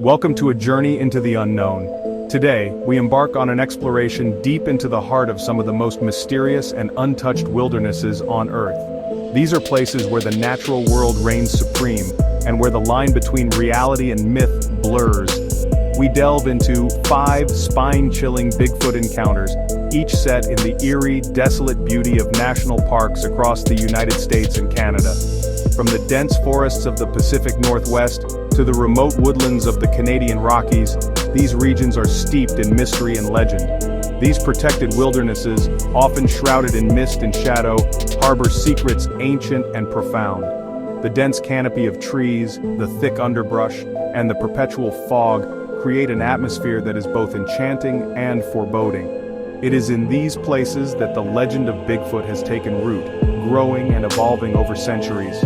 Welcome to a journey into the unknown. Today, we embark on an exploration deep into the heart of some of the most mysterious and untouched wildernesses on Earth. These are places where the natural world reigns supreme, and where the line between reality and myth blurs. We delve into 5 spine-chilling Bigfoot encounters, each set in the eerie, desolate beauty of national parks across the United States and Canada. From the dense forests of the Pacific Northwest to the remote woodlands of the Canadian Rockies, these regions are steeped in mystery and legend. These protected wildernesses, often shrouded in mist and shadow, harbor secrets ancient and profound. The dense canopy of trees, the thick underbrush, and the perpetual fog create an atmosphere that is both enchanting and foreboding. It is in these places that the legend of Bigfoot has taken root, growing and evolving over centuries.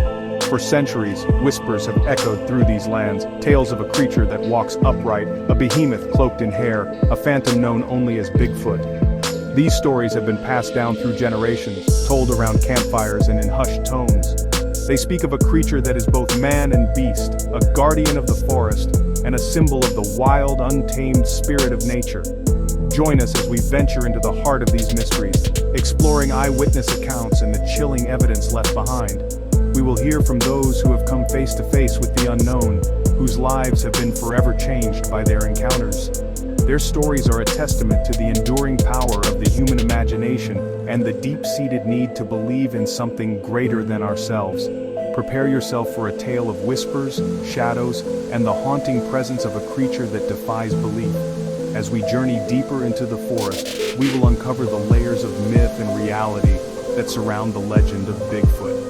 For centuries, whispers have echoed through these lands, tales of a creature that walks upright, a behemoth cloaked in hair, a phantom known only as Bigfoot. These stories have been passed down through generations, told around campfires and in hushed tones. They speak of a creature that is both man and beast, a guardian of the forest, and a symbol of the wild, untamed spirit of nature. Join us as we venture into the heart of these mysteries, exploring eyewitness accounts and the chilling evidence left behind. We will hear from those who have come face to face with the unknown, whose lives have been forever changed by their encounters. Their stories are a testament to the enduring power of the human imagination and the deep-seated need to believe in something greater than ourselves. Prepare yourself for a tale of whispers, shadows, and the haunting presence of a creature that defies belief. As we journey deeper into the forest, we will uncover the layers of myth and reality that surround the legend of Bigfoot.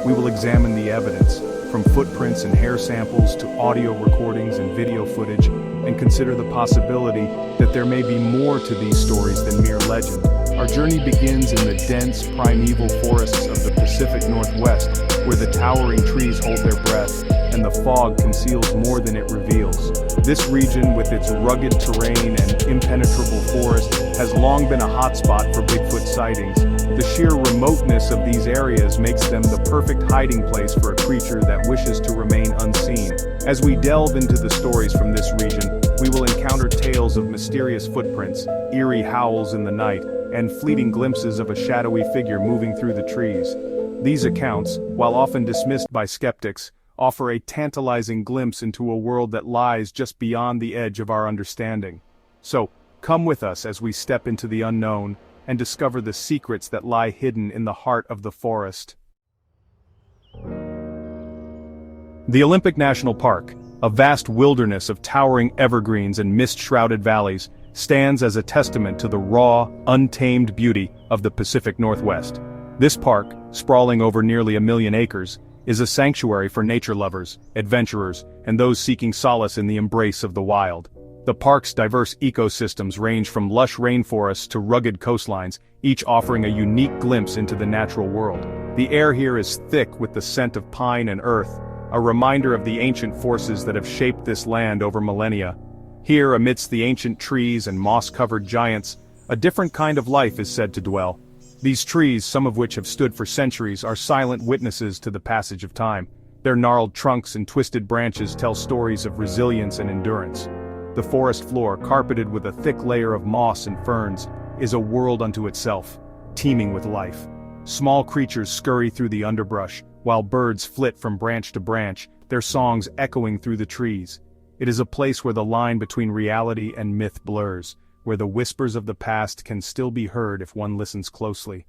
We will examine the evidence, from footprints and hair samples to audio recordings and video footage, and consider the possibility that there may be more to these stories than mere legend. Our journey begins in the dense, primeval forests of the Pacific Northwest, where the towering trees hold their breath, and the fog conceals more than it reveals. This region, with its rugged terrain and impenetrable forest, has long been a hotspot for Bigfoot sightings. The sheer remoteness of these areas makes them the perfect hiding place for a creature that wishes to remain unseen. As we delve into the stories from this region, we will encounter tales of mysterious footprints, eerie howls in the night, and fleeting glimpses of a shadowy figure moving through the trees. These accounts, while often dismissed by skeptics, offer a tantalizing glimpse into a world that lies just beyond the edge of our understanding. So, come with us as we step into the unknown and discover the secrets that lie hidden in the heart of the forest. The Olympic National Park, a vast wilderness of towering evergreens and mist-shrouded valleys, stands as a testament to the raw, untamed beauty of the Pacific Northwest. This park, sprawling over nearly 1 million acres, is a sanctuary for nature lovers, adventurers, and those seeking solace in the embrace of the wild. The park's diverse ecosystems range from lush rainforests to rugged coastlines, each offering a unique glimpse into the natural world. The air here is thick with the scent of pine and earth, a reminder of the ancient forces that have shaped this land over millennia. Here, amidst the ancient trees and moss-covered giants, a different kind of life is said to dwell. These trees, some of which have stood for centuries, are silent witnesses to the passage of time. Their gnarled trunks and twisted branches tell stories of resilience and endurance. The forest floor, carpeted with a thick layer of moss and ferns, is a world unto itself, teeming with life. Small creatures scurry through the underbrush, while birds flit from branch to branch, their songs echoing through the trees. It is a place where the line between reality and myth blurs, where the whispers of the past can still be heard if one listens closely.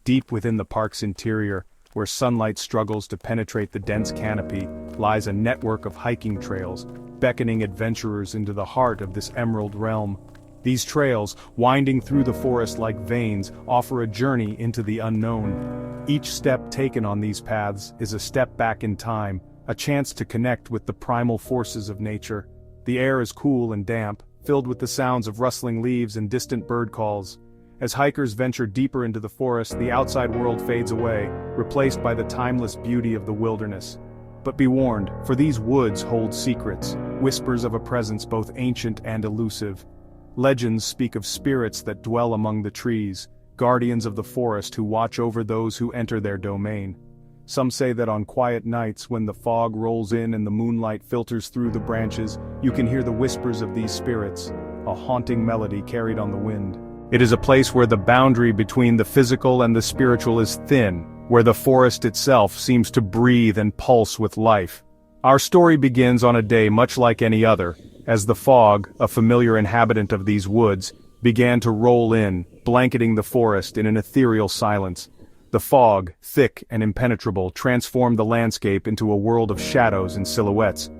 Deep within the park's interior, where sunlight struggles to penetrate the dense canopy, lies a network of hiking trails, beckoning adventurers into the heart of this emerald realm. These trails, winding through the forest like veins, offer a journey into the unknown. Each step taken on these paths is a step back in time, a chance to connect with the primal forces of nature. The air is cool and damp, filled with the sounds of rustling leaves and distant bird calls. As hikers venture deeper into the forest, the outside world fades away, replaced by the timeless beauty of the wilderness. But be warned, for these woods hold secrets, whispers of a presence both ancient and elusive. Legends speak of spirits that dwell among the trees, guardians of the forest who watch over those who enter their domain. Some say that on quiet nights when the fog rolls in and the moonlight filters through the branches, you can hear the whispers of these spirits, a haunting melody carried on the wind. It is a place where the boundary between the physical and the spiritual is thin, where the forest itself seems to breathe and pulse with life. Our story begins on a day much like any other, as the fog, a familiar inhabitant of these woods, began to roll in, blanketing the forest in an ethereal silence. The fog, thick and impenetrable, transformed the landscape into a world of shadows and silhouettes.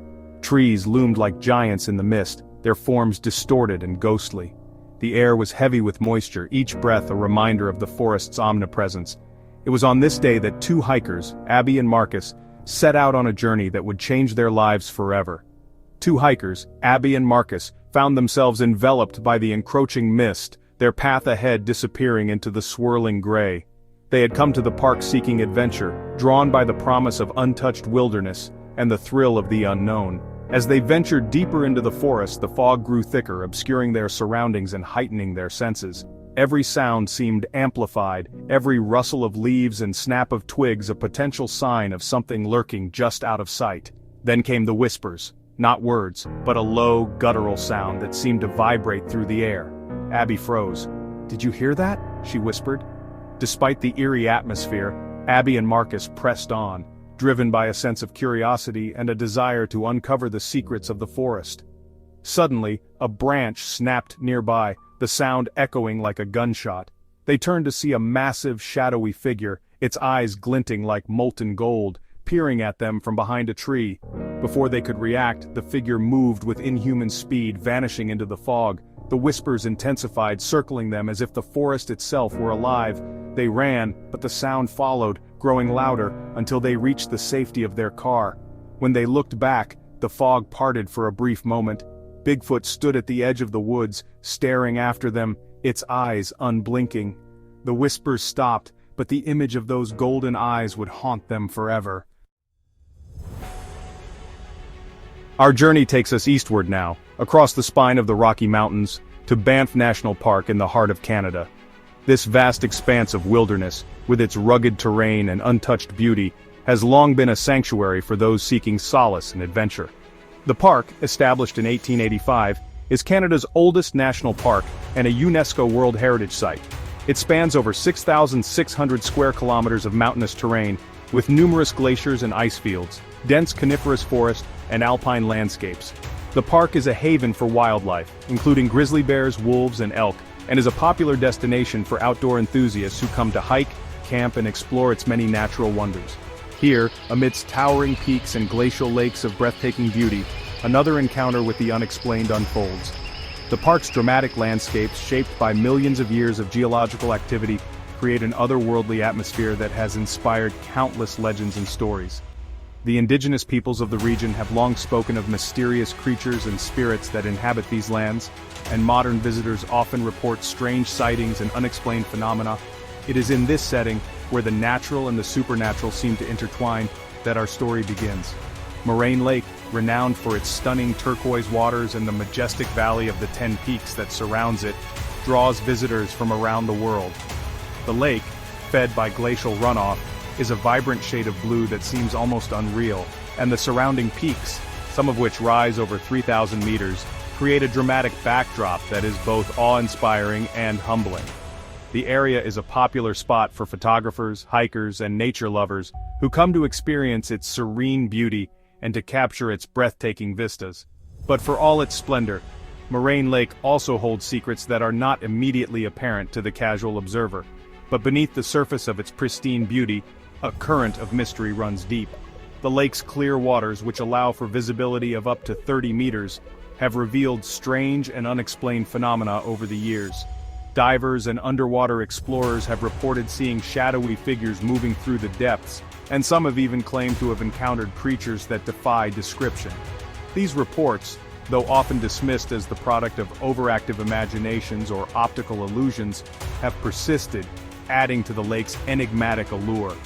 Trees loomed like giants in the mist, their forms distorted and ghostly. The air was heavy with moisture, each breath a reminder of the forest's omnipresence. It was on this day that two hikers, Abby and Marcus, set out on a journey that would change their lives forever. Two hikers, Abby and Marcus, found themselves enveloped by the encroaching mist, their path ahead disappearing into the swirling gray. They had come to the park seeking adventure, drawn by the promise of untouched wilderness and the thrill of the unknown. As they ventured deeper into the forest, the fog grew thicker, obscuring their surroundings and heightening their senses. Every sound seemed amplified, every rustle of leaves and snap of twigs a potential sign of something lurking just out of sight. Then came the whispers, not words, but a low, guttural sound that seemed to vibrate through the air. Abby froze. "Did you hear that?" she whispered. Despite the eerie atmosphere, Abby and Marcus pressed on, driven by a sense of curiosity and a desire to uncover the secrets of the forest. Suddenly, a branch snapped nearby, the sound echoing like a gunshot. They turned to see a massive, shadowy figure, its eyes glinting like molten gold, peering at them from behind a tree. Before they could react, the figure moved with inhuman speed, vanishing into the fog. The whispers intensified, circling them as if the forest itself were alive. They ran, but the sound followed, growing louder, until they reached the safety of their car. When they looked back, the fog parted for a brief moment. Bigfoot stood at the edge of the woods, staring after them, its eyes unblinking. The whispers stopped, but the image of those golden eyes would haunt them forever. Our journey takes us eastward now, across the spine of the Rocky Mountains, to Banff National Park in the heart of Canada. This vast expanse of wilderness, with its rugged terrain and untouched beauty, has long been a sanctuary for those seeking solace and adventure. The park, established in 1885, is Canada's oldest national park and a UNESCO World Heritage Site. It spans over 6,600 square kilometers of mountainous terrain, with numerous glaciers and ice fields, dense coniferous forest, and alpine landscapes. The park is a haven for wildlife, including grizzly bears, wolves, and elk, and is a popular destination for outdoor enthusiasts who come to hike, camp, and explore its many natural wonders. Here, amidst towering peaks and glacial lakes of breathtaking beauty, another encounter with the unexplained unfolds. The park's dramatic landscapes, shaped by millions of years of geological activity, create an otherworldly atmosphere that has inspired countless legends and stories. The indigenous peoples of the region have long spoken of mysterious creatures and spirits that inhabit these lands, and modern visitors often report strange sightings and unexplained phenomena. It is in this setting, where the natural and the supernatural seem to intertwine, that our story begins. Moraine Lake, renowned for its stunning turquoise waters and the majestic valley of the 10 peaks that surrounds it, draws visitors from around the world. The lake, fed by glacial runoff, is a vibrant shade of blue that seems almost unreal, and the surrounding peaks, some of which rise over 3,000 meters, create a dramatic backdrop that is both awe-inspiring and humbling. The area is a popular spot for photographers, hikers, and nature lovers who come to experience its serene beauty and to capture its breathtaking vistas. But for all its splendor, Moraine Lake also holds secrets that are not immediately apparent to the casual observer. But beneath the surface of its pristine beauty, a current of mystery runs deep. The lake's clear waters, which allow for visibility of up to 30 meters, have revealed strange and unexplained phenomena over the years. Divers and underwater explorers have reported seeing shadowy figures moving through the depths, and some have even claimed to have encountered creatures that defy description. These reports, though often dismissed as the product of overactive imaginations or optical illusions, have persisted, adding to the lake's enigmatic allure.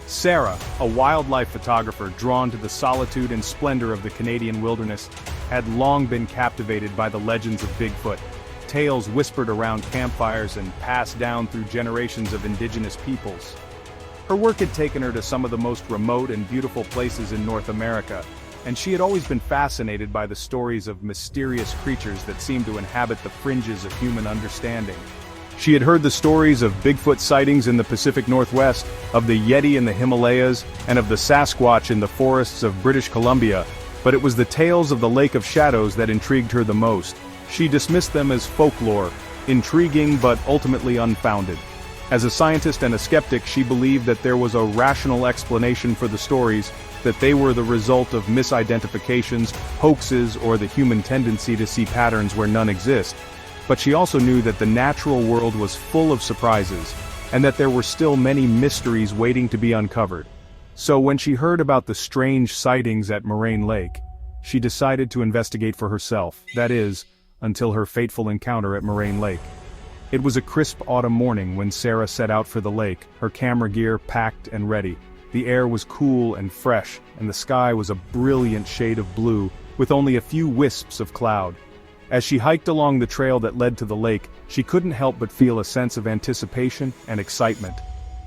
Sarah, a wildlife photographer drawn to the solitude and splendor of the Canadian wilderness, had long been captivated by the legends of Bigfoot, tales whispered around campfires and passed down through generations of indigenous peoples. Her work had taken her to some of the most remote and beautiful places in North America, and she had always been fascinated by the stories of mysterious creatures that seemed to inhabit the fringes of human understanding. She had heard the stories of Bigfoot sightings in the Pacific Northwest, of the Yeti in the Himalayas, and of the Sasquatch in the forests of British Columbia, but it was the tales of the Lake of Shadows that intrigued her the most. She dismissed them as folklore, intriguing but ultimately unfounded. As a scientist and a skeptic, she believed that there was a rational explanation for the stories, that they were the result of misidentifications, hoaxes, or the human tendency to see patterns where none exist. But she also knew that the natural world was full of surprises, and that there were still many mysteries waiting to be uncovered. So when she heard about the strange sightings at Moraine Lake, she decided to investigate for herself, that is, until her fateful encounter at Moraine Lake. It was a crisp autumn morning when Sarah set out for the lake, her camera gear packed and ready. The air was cool and fresh, and the sky was a brilliant shade of blue, with only a few wisps of cloud. As she hiked along the trail that led to the lake, she couldn't help but feel a sense of anticipation and excitement.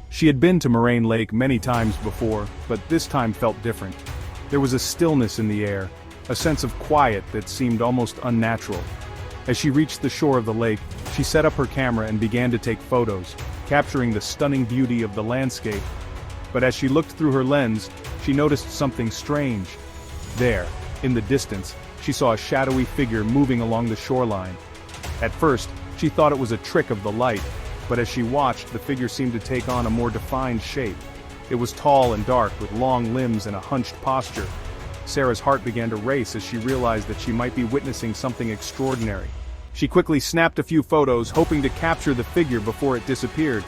She had been to Moraine Lake many times before, but this time felt different. There was a stillness in the air, a sense of quiet that seemed almost unnatural. As she reached the shore of the lake, she set up her camera and began to take photos, capturing the stunning beauty of the landscape. But as she looked through her lens, she noticed something strange. There, in the distance, she saw a shadowy figure moving along the shoreline. At first, she thought it was a trick of the light, but as she watched, the figure seemed to take on a more defined shape. It was tall and dark, with long limbs and a hunched posture. Sarah's heart began to race as she realized that she might be witnessing something extraordinary. She quickly snapped a few photos, hoping to capture the figure before it disappeared.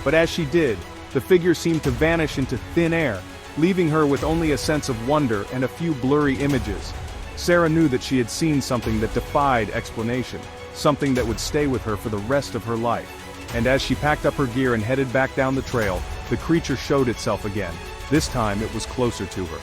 But as she did, the figure seemed to vanish into thin air, leaving her with only a sense of wonder and a few blurry images. Sarah knew that she had seen something that defied explanation, something that would stay with her for the rest of her life. And as she packed up her gear and headed back down the trail, the creature showed itself again. This time it was closer to her.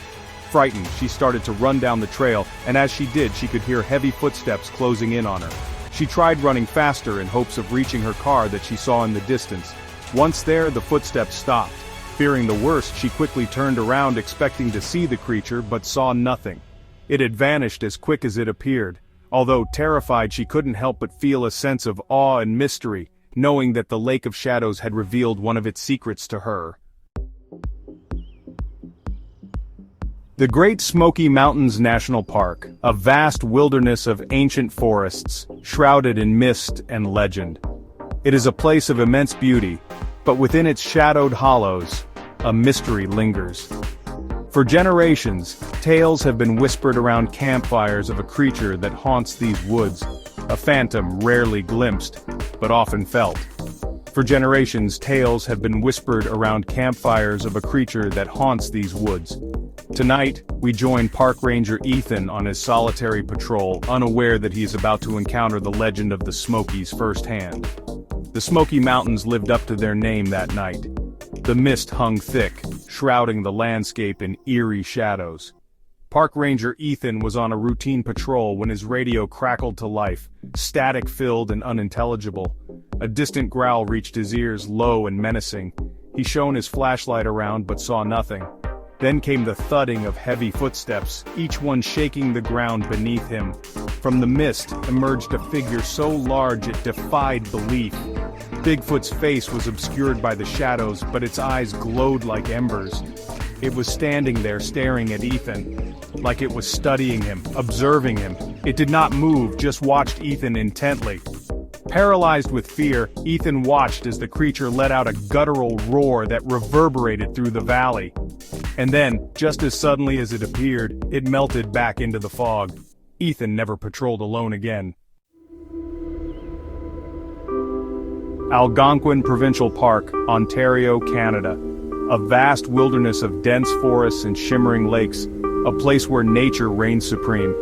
Frightened, she started to run down the trail, and as she did, she could hear heavy footsteps closing in on her. She tried running faster in hopes of reaching her car that she saw in the distance. Once there, the footsteps stopped. Fearing the worst, she quickly turned around expecting to see the creature, but saw nothing. It had vanished as quick as it appeared. Although terrified, she couldn't help but feel a sense of awe and mystery, knowing that the Lake of Shadows had revealed one of its secrets to her. The Great Smoky Mountains National Park, a vast wilderness of ancient forests, shrouded in mist and legend. It is a place of immense beauty, but within its shadowed hollows, a mystery lingers. For generations, tales have been whispered around campfires of a creature that haunts these woods, a phantom rarely glimpsed, but often felt. For generations, tales have been whispered around campfires of a creature that haunts these woods. Tonight, we join Park Ranger Ethan on his solitary patrol, unaware that he is about to encounter the legend of the Smokies firsthand. The Smoky Mountains lived up to their name that night. The mist hung thick, shrouding the landscape in eerie shadows. Park Ranger Ethan was on a routine patrol when his radio crackled to life, static-filled and unintelligible. A distant growl reached his ears, low and menacing. He shone his flashlight around but saw nothing. Then came the thudding of heavy footsteps, each one shaking the ground beneath him. From the mist emerged a figure so large it defied belief. Bigfoot's face was obscured by the shadows, but its eyes glowed like embers. It was standing there staring at Ethan, like it was studying him, observing him. It did not move, just watched Ethan intently. Paralyzed with fear, Ethan watched as the creature let out a guttural roar that reverberated through the valley. And then, just as suddenly as it appeared, it melted back into the fog. Ethan never patrolled alone again. Algonquin Provincial Park, Ontario, Canada. A vast wilderness of dense forests and shimmering lakes, a place where nature reigns supreme.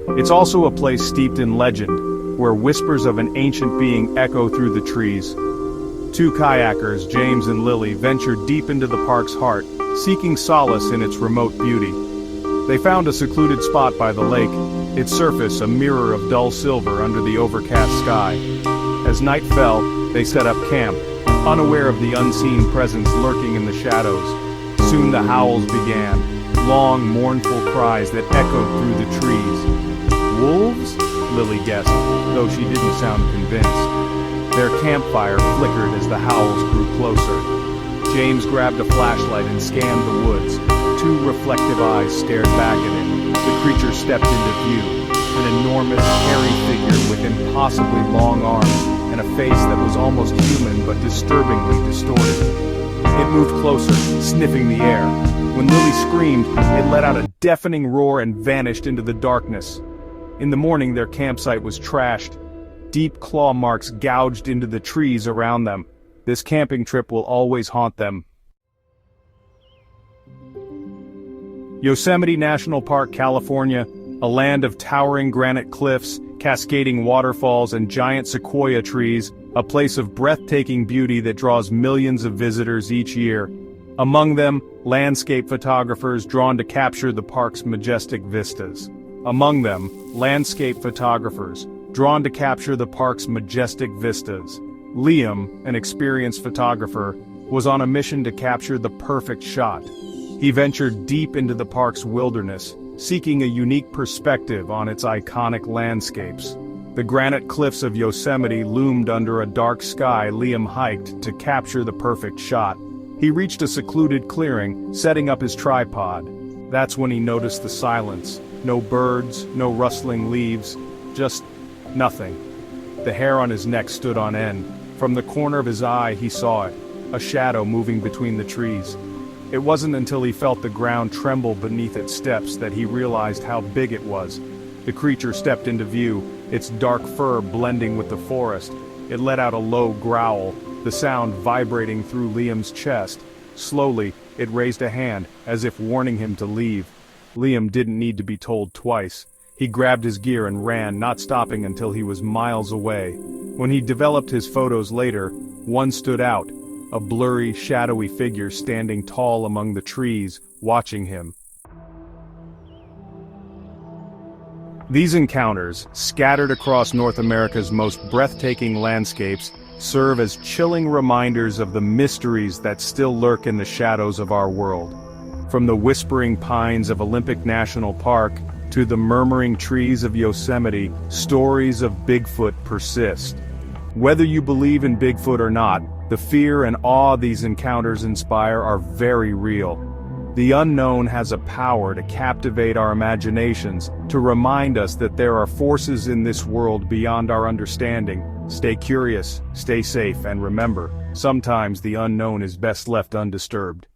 It's also a place steeped in legend, where whispers of an ancient being echo through the trees. Two kayakers, James and Lily, ventured deep into the park's heart, seeking solace in its remote beauty. They found a secluded spot by the lake, its surface a mirror of dull silver under the overcast sky. As night fell, they set up camp, unaware of the unseen presence lurking in the shadows. Soon the howls began, long, mournful cries that echoed through the trees. Wolves? Lily guessed, though she didn't sound convinced. Their campfire flickered as the howls grew closer. James grabbed a flashlight and scanned the woods. Two reflective eyes stared back at him. The creature stepped into view, an enormous, hairy figure with impossibly long arms and a face that was almost human but disturbingly distorted. It moved closer, sniffing the air. When Lily screamed, it let out a deafening roar and vanished into the darkness. In the morning, their campsite was trashed. Deep claw marks gouged into the trees around them. This camping trip will always haunt them. Yosemite National Park, California, a land of towering granite cliffs, cascading waterfalls, and giant sequoia trees, a place of breathtaking beauty that draws millions of visitors each year. Among them, landscape photographers drawn to capture the park's majestic vistas. Liam, an experienced photographer, was on a mission to capture the perfect shot. He ventured deep into the park's wilderness, seeking a unique perspective on its iconic landscapes. The granite cliffs of Yosemite loomed under a dark sky Liam hiked to capture the perfect shot. He reached a secluded clearing, setting up his tripod. That's when he noticed the silence. No birds, no rustling leaves, just nothing. The hair on his neck stood on end. From the corner of his eye he saw it, a shadow moving between the trees. It wasn't until he felt the ground tremble beneath its steps that he realized how big it was. The creature stepped into view, its dark fur blending with the forest. It let out a low growl, the sound vibrating through Liam's chest. Slowly, it raised a hand, as if warning him to leave. Liam didn't need to be told twice. He grabbed his gear and ran, not stopping until he was miles away. When he developed his photos later, one stood out, a blurry, shadowy figure standing tall among the trees, watching him. These encounters, scattered across North America's most breathtaking landscapes, serve as chilling reminders of the mysteries that still lurk in the shadows of our world. From the whispering pines of Olympic National Park to the murmuring trees of Yosemite, stories of Bigfoot persist. Whether you believe in Bigfoot or not, the fear and awe these encounters inspire are very real. The unknown has a power to captivate our imaginations, to remind us that there are forces in this world beyond our understanding. Stay curious, stay safe, and remember, sometimes the unknown is best left undisturbed.